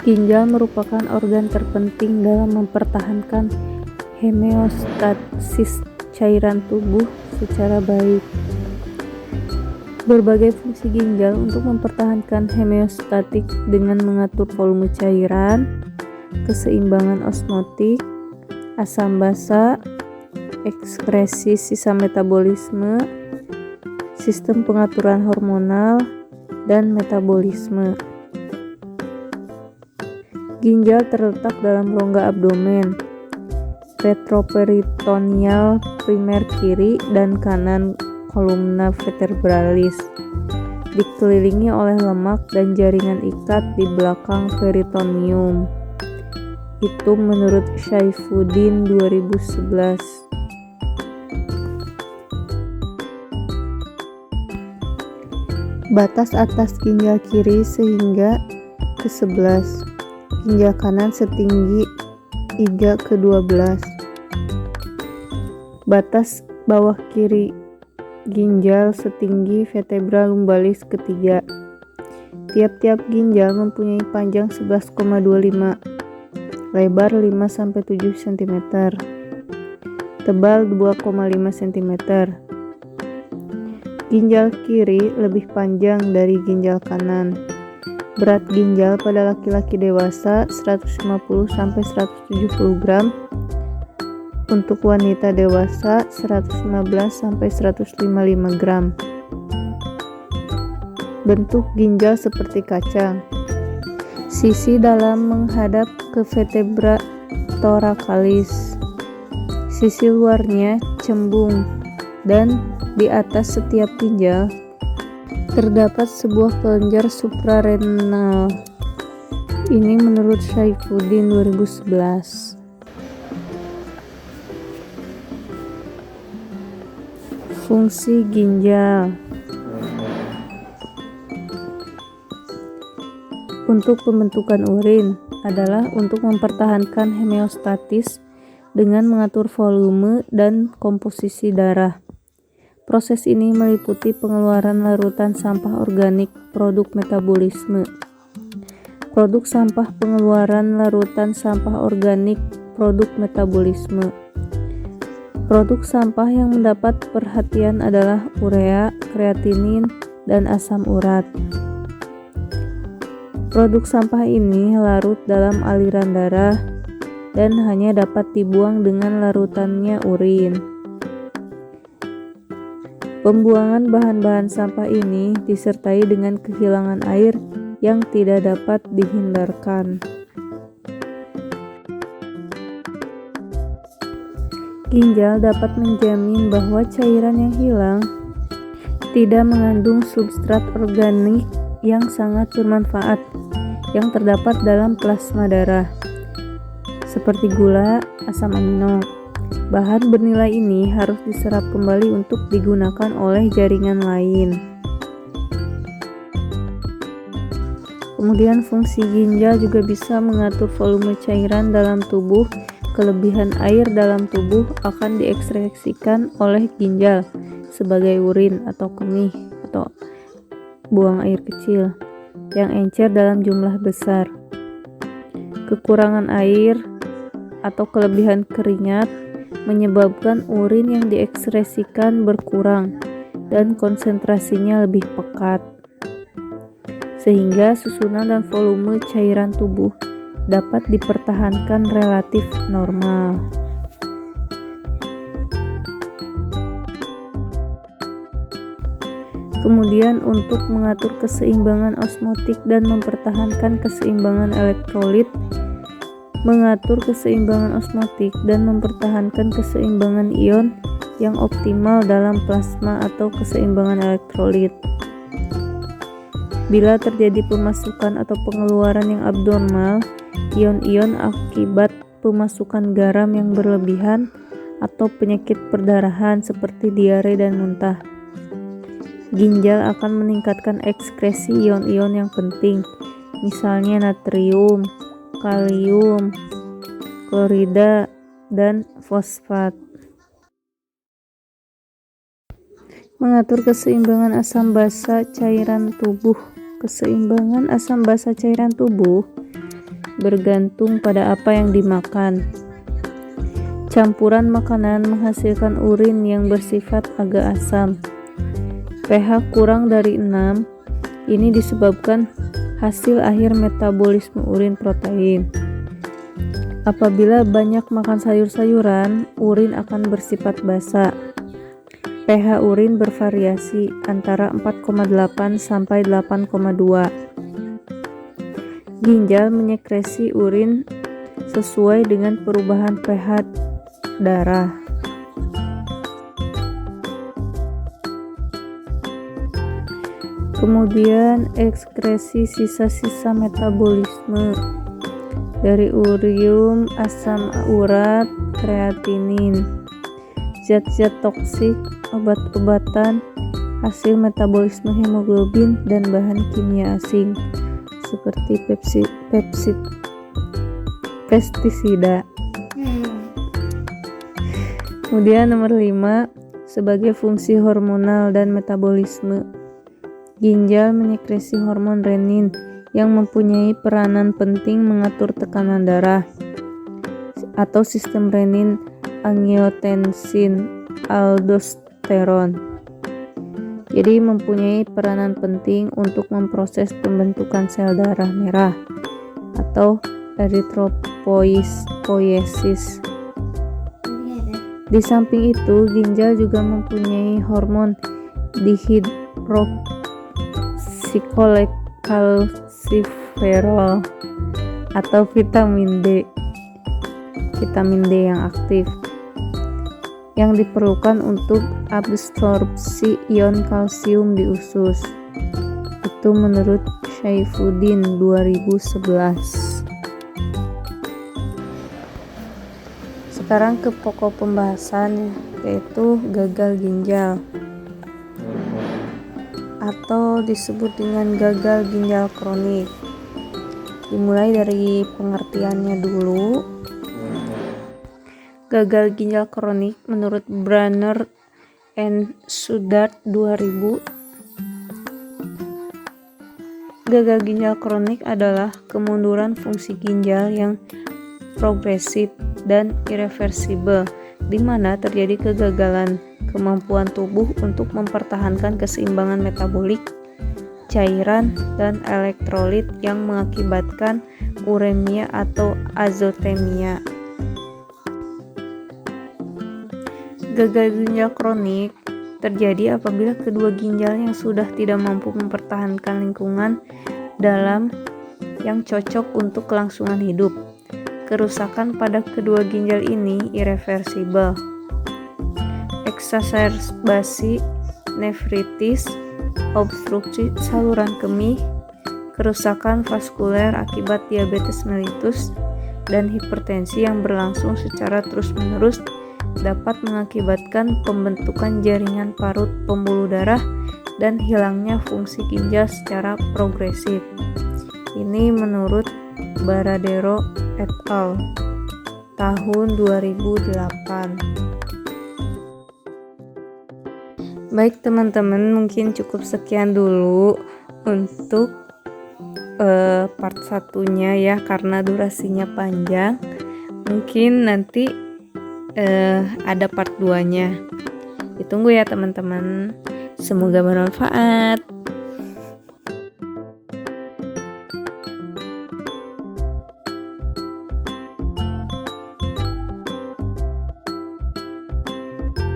Ginjal merupakan organ terpenting dalam mempertahankan homeostasis cairan tubuh secara baik. Berbagai fungsi ginjal untuk mempertahankan homeostatik dengan mengatur volume cairan, keseimbangan osmotik, asam basa, ekskresi sisa metabolisme, sistem pengaturan hormonal, dan metabolisme. Ginjal terletak dalam rongga abdomen, retroperitoneal primer kiri dan kanan kolumna vertebralis, dikelilingi oleh lemak dan jaringan ikat di belakang peritoneum. Itu menurut Saifuddin 2011. Batas atas ginjal kiri sehingga ke-11. Ginjal kanan setinggi 3/12. Batas bawah kiri ginjal setinggi vertebra lumbalis ketiga. Tiap-tiap ginjal mempunyai panjang 11,25, lebar 5-7 cm, tebal 2,5 cm. Ginjal kiri lebih panjang dari ginjal kanan. Berat ginjal pada laki-laki dewasa 150-170 gram. Untuk wanita dewasa 115-155 gram. Bentuk ginjal seperti kacang. Sisi dalam menghadap ke vertebra thoracalis. Sisi luarnya cembung dan di atas setiap ginjal terdapat sebuah kelenjar suprarenal. Ini menurut Saifuddin 2011. Fungsi ginjal. Untuk pembentukan urin adalah untuk mempertahankan homeostatis dengan mengatur volume dan komposisi darah. Proses ini meliputi pengeluaran larutan sampah organik produk metabolisme. Produk sampah pengeluaran larutan sampah organik produk metabolisme. Produk sampah yang mendapat perhatian adalah urea, kreatinin, dan asam urat. Produk sampah ini larut dalam aliran darah dan hanya dapat dibuang dengan larutannya urin. Pembuangan bahan-bahan sampah ini disertai dengan kehilangan air yang tidak dapat dihindarkan. Ginjal dapat menjamin bahwa cairan yang hilang tidak mengandung substrat organik yang sangat bermanfaat yang terdapat dalam plasma darah, seperti gula, asam amino. Bahan bernilai ini harus diserap kembali untuk digunakan oleh jaringan lain. Kemudian fungsi ginjal juga bisa mengatur volume cairan dalam tubuh. Kelebihan air dalam tubuh akan diekskresikan oleh ginjal sebagai urin atau kemih atau buang air kecil yang encer dalam jumlah besar. Kekurangan air atau kelebihan keringat menyebabkan urin yang diekskresikan berkurang dan konsentrasinya lebih pekat, sehingga susunan dan volume cairan tubuh dapat dipertahankan relatif normal. Kemudian untuk mengatur keseimbangan osmotik dan mempertahankan keseimbangan elektrolit, mengatur keseimbangan osmotik dan mempertahankan keseimbangan ion yang optimal dalam plasma atau keseimbangan elektrolit. Bila terjadi pemasukan atau pengeluaran yang abnormal, ion-ion akibat pemasukan garam yang berlebihan atau penyakit perdarahan seperti diare dan muntah, ginjal akan meningkatkan ekskresi ion-ion yang penting, misalnya natrium, kalium, klorida, dan fosfat. Mengatur keseimbangan asam basa cairan tubuh. Keseimbangan asam basa cairan tubuh bergantung pada apa yang dimakan. Campuran makanan menghasilkan urin yang bersifat agak asam. pH kurang dari 6, ini disebabkan hasil akhir metabolisme urin protein. Apabila banyak makan sayur-sayuran, urin akan bersifat basa. pH urin bervariasi antara 4,8 sampai 8,2. Ginjal menyekresi urin sesuai dengan perubahan pH darah. Kemudian ekskresi sisa-sisa metabolisme dari urium, asam urat, kreatinin, zat-zat toksik, obat-obatan, hasil metabolisme hemoglobin, dan bahan kimia asing seperti pestisida. Kemudian nomor 5, sebagai fungsi hormonal dan metabolisme. Ginjal menyekresi hormon renin yang mempunyai peranan penting mengatur tekanan darah atau sistem renin, angiotensin, aldosteron. Jadi mempunyai peranan penting untuk memproses pembentukan sel darah merah atau eritropoiesis. Di samping itu, ginjal juga mempunyai hormon dihidroksikalsiferol atau vitamin D yang aktif yang diperlukan untuk absorpsi ion kalsium di usus. Itu menurut Saifuddin 2011. Sekarang ke pokok pembahasan, yaitu gagal ginjal atau disebut dengan gagal ginjal kronik. Dimulai dari pengertiannya dulu. Gagal ginjal kronik menurut Branner and Sudart 2000. Gagal ginjal kronik adalah kemunduran fungsi ginjal yang progresif dan irreversibel, di mana terjadi kegagalan kemampuan tubuh untuk mempertahankan keseimbangan metabolik, cairan, dan elektrolit yang mengakibatkan uremia atau azotemia. Gagal ginjal kronik terjadi apabila kedua ginjal yang sudah tidak mampu mempertahankan lingkungan dalam yang cocok untuk kelangsungan hidup. Kerusakan pada kedua ginjal ini irreversibel. Eksaserbasi, nefritis, obstruksi saluran kemih, kerusakan vaskuler akibat diabetes mellitus, dan hipertensi yang berlangsung secara terus-menerus dapat mengakibatkan pembentukan jaringan parut pembuluh darah dan hilangnya fungsi ginjal secara progresif. Ini menurut Baradero et al. Tahun 2008. Baik teman-teman, mungkin cukup sekian dulu untuk part 1-nya ya, karena durasinya panjang. Mungkin nanti ada part 2-nya. Ditunggu ya teman-teman. Semoga bermanfaat.